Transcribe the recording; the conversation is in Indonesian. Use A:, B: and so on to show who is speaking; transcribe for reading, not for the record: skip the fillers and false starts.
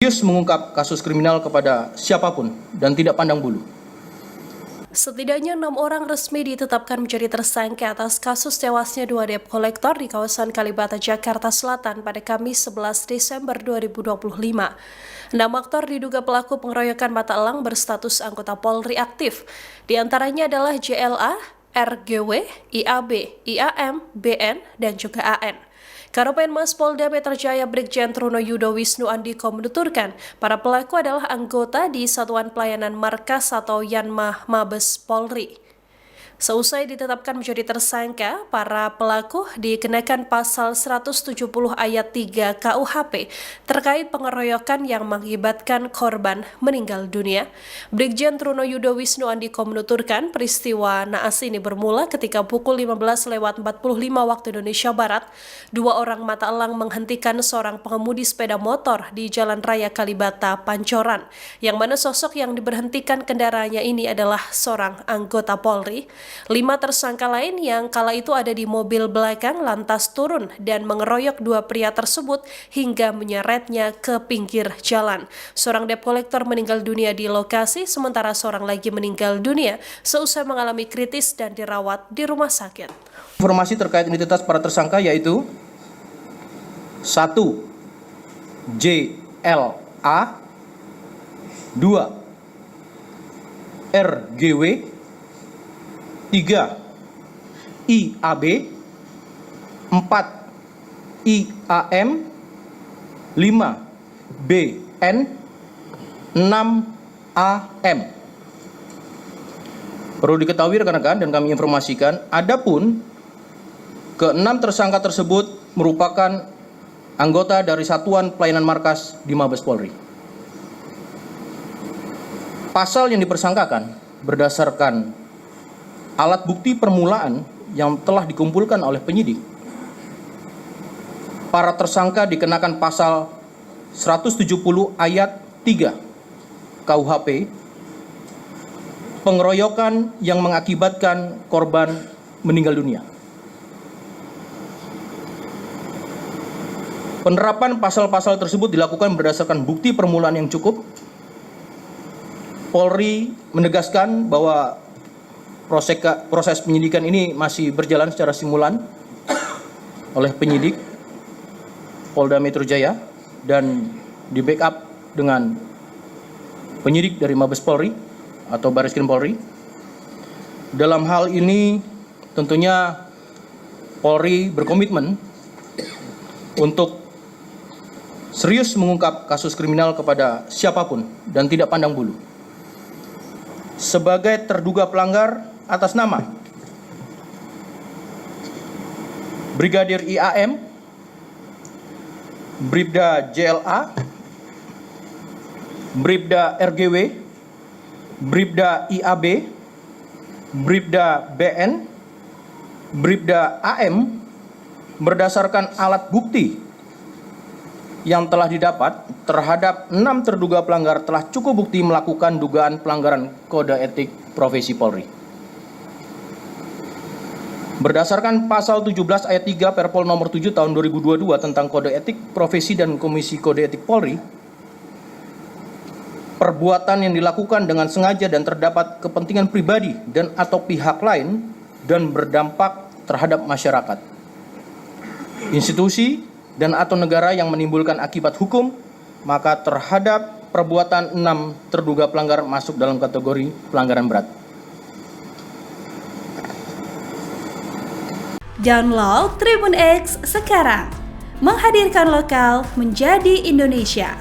A: serius mengungkap kasus kriminal kepada siapapun dan tidak pandang bulu.
B: Setidaknya 6 orang resmi ditetapkan menjadi tersangka atas kasus tewasnya 2 debt kolektor di kawasan Kalibata, Jakarta Selatan pada Kamis 11 Desember 2025. 6 aktor diduga pelaku pengeroyokan mata elang berstatus anggota Polri aktif. Di antaranya adalah JLA, RGW, IAB, IAM, BN, dan juga AN. Karopenmas Polda Metro Jaya Brigjen Truno Yudo Wisnu Andiko menuturkan para pelaku adalah anggota di Satuan Pelayanan Markas atau Yanma Mabes Polri. Seusai ditetapkan menjadi tersangka, para pelaku dikenakan pasal 170 ayat 3 KUHP terkait pengeroyokan yang mengakibatkan korban meninggal dunia. Brigjen Truno Yudo Wisnu Andiko menuturkan peristiwa naas ini bermula ketika pukul 15.45 waktu Indonesia Barat, 2 orang mata elang menghentikan seorang pengemudi sepeda motor di Jalan Raya Kalibata, Pancoran, yang mana sosok yang diberhentikan kendaraannya ini adalah seorang anggota Polri. 5 tersangka lain yang kala itu ada di mobil belakang lantas turun dan mengeroyok 2 pria tersebut hingga menyeretnya ke pinggir jalan. Seorang debt kolektor meninggal dunia di lokasi, sementara seorang lagi meninggal dunia seusai mengalami kritis dan dirawat di rumah sakit.
A: Informasi terkait identitas para tersangka yaitu 1. JLA, 2. RGW, 3. IAB, 4. IAM, 5. BN, 6. AM. Perlu diketahui rekan-rekan dan kami informasikan, adapun ke-6 tersangka tersebut merupakan anggota dari Satuan Pelayanan Markas di Mabes Polri. Pasal yang dipersangkakan berdasarkan alat bukti permulaan yang telah dikumpulkan oleh penyidik. Para tersangka dikenakan pasal 170 ayat 3 KUHP, pengeroyokan yang mengakibatkan korban meninggal dunia. Penerapan pasal-pasal tersebut dilakukan berdasarkan bukti permulaan yang cukup. Polri menegaskan bahwa proses penyidikan ini masih berjalan secara simulan oleh penyidik Polda Metro Jaya dan di backup dengan penyidik dari Mabes Polri atau Barreskrim Polri. Dalam hal ini tentunya Polri berkomitmen untuk serius mengungkap kasus kriminal kepada siapapun dan tidak pandang bulu. Sebagai terduga pelanggar atas nama Brigadir IAM, Bribda JLA, Bribda RGW, Bribda IAB, Bribda BN, Bribda AM, berdasarkan alat bukti yang telah didapat terhadap 6 terduga pelanggar telah cukup bukti melakukan dugaan pelanggaran kode etik profesi Polri. Berdasarkan pasal 17 ayat 3 Perpol nomor 7 tahun 2022 tentang kode etik profesi dan Komisi Kode Etik Polri, perbuatan yang dilakukan dengan sengaja dan terdapat kepentingan pribadi dan atau pihak lain dan berdampak terhadap masyarakat, institusi dan atau negara yang menimbulkan akibat hukum, maka terhadap perbuatan 6 terduga pelanggar masuk dalam kategori pelanggaran berat.
B: Download Tribun X sekarang, menghadirkan lokal menjadi Indonesia.